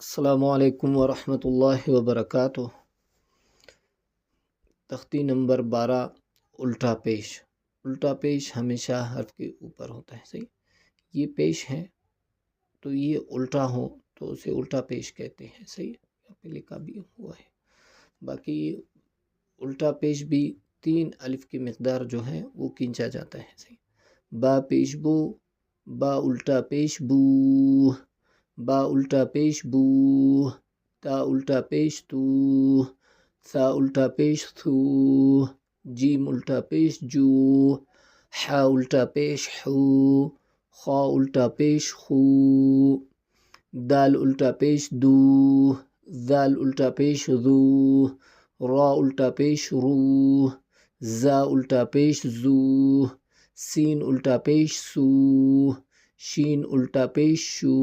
السلام علیکم ورحمۃ اللہ وبرکاتہ۔ تختی نمبر 12 الٹا پیش۔ الٹا پیش ہمیشہ حرف کے اوپر ہوتا ہے، صحیح۔ یہ پیش ہے تو یہ الٹا ہو تو اسے الٹا پیش کہتے ہیں، صحیح۔ یہاں پہ لکھا بھی ہوا ہے۔ باقی الٹا پیش بھی 3 الف کی مقدار جو ہے وہ کھینچا جاتا ہے، صحیح۔ با پیش بو، با الٹا پیش بو، با الٹا پیش بو، تا الٹا پیش تو، ثا الٹا پیش ثو، جیم الٹا پیش جو، حا الٹا پیش حو، خا الٹا پیش خو، دال الٹا پیش دو، ذال الٹا پیش ذو، را الٹا پیش رو، زا الٹا پیش زو، سین الٹا پیش سو، شین الٹا پیش شو،